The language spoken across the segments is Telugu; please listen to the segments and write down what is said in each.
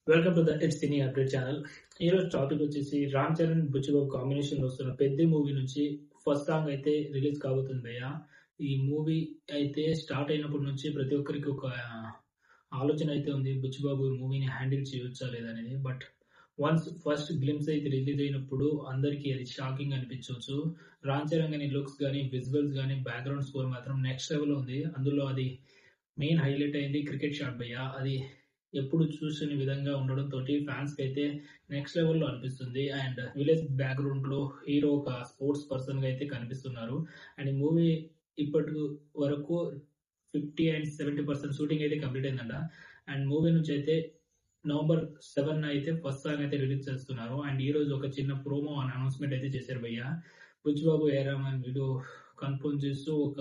Welcome to the it's cine update channel. ఈరోజు టాపిక్ వచ్చేసి రామ్ చరణ్, బుచ్చిబాబు కాంబినేషన్‌లో వస్తున్న 'పెద్ది' మూవీ నుంచి ఫస్ట్ సాంగ్ అయితే రిలీజ్ కాబోతుంది భయ్యా. ఈ మూవీ అయితే స్టార్ట్ అయినప్పటి నుంచి ప్రతి ఒక్కరికి ఒక ఆలోచన అయితే ఉంది. బుచ్చిబాబు మూవీని హ్యాండిల్ చేయొచ్చా లేదా అనేది. బట్ వన్స్ ఫస్ట్ గ్లింప్స్ అయితే రిలీజ్ అయినప్పుడు అందరికీ అది షాకింగ్ అనిపించవచ్చు. రామ్ చరణ్ గాని లుక్స్ గాని, విజువల్స్ గాని, బ్యాక్‌గ్రౌండ్ స్కోర్ మాత్రం నెక్స్ట్ లెవెల్‌లో ఉంది. అందులో అది మెయిన్ హైలైట్ అయింది క్రికెట్ షాట్ భయ్యా. అది ఎప్పుడు చూసని విధంగా ఉండడంతోటి ఫ్యాన్స్‌కైతే నెక్స్ట్ లెవెల్‌లో అనిపిస్తుంది. అండ్ విలేజ్ బ్యాక్‌గ్రౌండ్‌లో హీరో ఒక స్పోర్ట్స్ పర్సన్‌గా అయితే కనిపిస్తున్నారు. అండ్ ఈ మూవీ ఇప్పటి వరకు 50 అండ్ 70% షూటింగ్ అయితే కంప్లీట్ అయిందంట. అండ్ మూవీ నుంచి అయితే నవంబర్ 7 అయితే ఫస్ట్ సాంగ్ అయితే రిలీజ్ చేస్తున్నారు. అండ్ ఈరోజు ఒక చిన్న ప్రోమో అనౌన్స్‌మెంట్ అయితే చేశారు భయ్యా. బుచ్చిబాబు, ఏ రెహమాన్ వీడియో కన్ఫర్మ్ చేస్తూ ఒక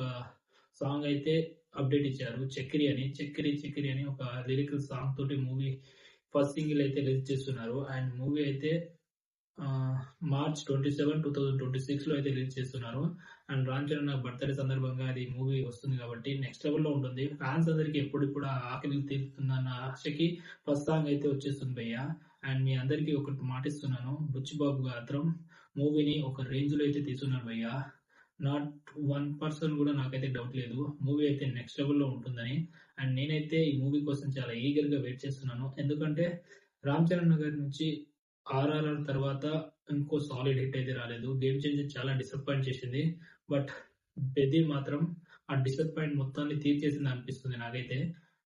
సాంగ్ అయితే అప్డేట్ ఇచ్చారు. 'చక్కిరి' అని. 'చక్కిరి చక్కిరి' అని ఒక లిరికల్ సాంగ్ తోటి మూవీ ఫస్ట్ సింగిల్ అయితే రిలీజ్ చేస్తున్నారు. అండ్ మూవీ అయితే మార్చ్ 27, 2026లో అయితే రిలీజ్ చేస్తున్నారు. అండ్ రామ్ చరణ్ బర్త్‌డే సందర్భంగా అది మూవీ వస్తుంది కాబట్టి నెక్స్ట్ లెవెల్‌లో ఉంటుంది. ఫ్యాన్స్ అందరికి ఎప్పుడిప్పుడు ఆ ఆకలి తీరుతుందన్న ఆశకి ఫస్ట్ సాంగ్ అయితే వచ్చేస్తుంది భయ్యా. అండ్ మీ అందరికీ ఒకటి మాటిస్తున్నాను. బుచ్చిబాబు మాత్రం మూవీని ఒక రేంజ్‌లో అయితే తీసున్నారు భయ్యా. నాట్ 1% కూడా నాకైతే డౌట్ లేదు. మూవీ అయితే నెక్స్ట్ లెవెల్‌లో ఉంటుందని. అండ్ నేనైతే ఈ మూవీ కోసం చాలా ఈగర్‌గా వెయిట్ చేస్తున్నాను. ఎందుకంటే రామ్ చరణ్ గారి నుంచి 'ఆర్ఆర్ఆర్' తర్వాత ఇంకో సాలిడ్ హిట్ అయితే రాలేదు. 'గేమ్ చేంజర్' చాలా డిసప్పాయింట్ చేసింది. బట్ 'పెద్ది' మాత్రం ఆ డిసప్పాయింట్ మొత్తాన్ని తీర్చేసింది అనిపిస్తుంది నాకైతే.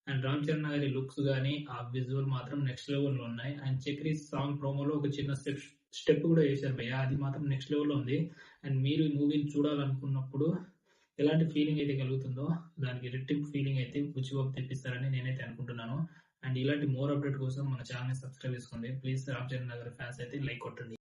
అండ్ రామ్ చరణ్ గారి లుక్స్ గాని, ఆ విజువల్ మాత్రం నెక్స్ట్ లెవెల్‌లో ఉన్నాయి. అండ్ 'చక్రి' సాంగ్ ప్రోమోలో ఒక చిన్న స్టెప్ కూడా ఏశారు భయ్యా. అది మాత్రం నెక్స్ట్ లెవెల్‌లో ఉంది. అండ్ మీరు ఈ మూవీని చూడాలనుకున్నప్పుడు ఎలాంటి ఫీలింగ్ అయితే కలుగుతుందో దానికి రెట్టింపు ఫీలింగ్ అయితే బుచ్చిబాబు తెప్పిస్తారని నేనైతే అనుకుంటున్నాను. అండ్ ఇలాంటి మోర్ అప్డేట్ కోసం మన ఛానెల్‌ని సబ్స్క్రైబ్ చేసుకోండి. ప్లీజ్ రామ్ చరణ్ గారి ఫ్యాన్స్ అయితే లైక్ కొట్టండి.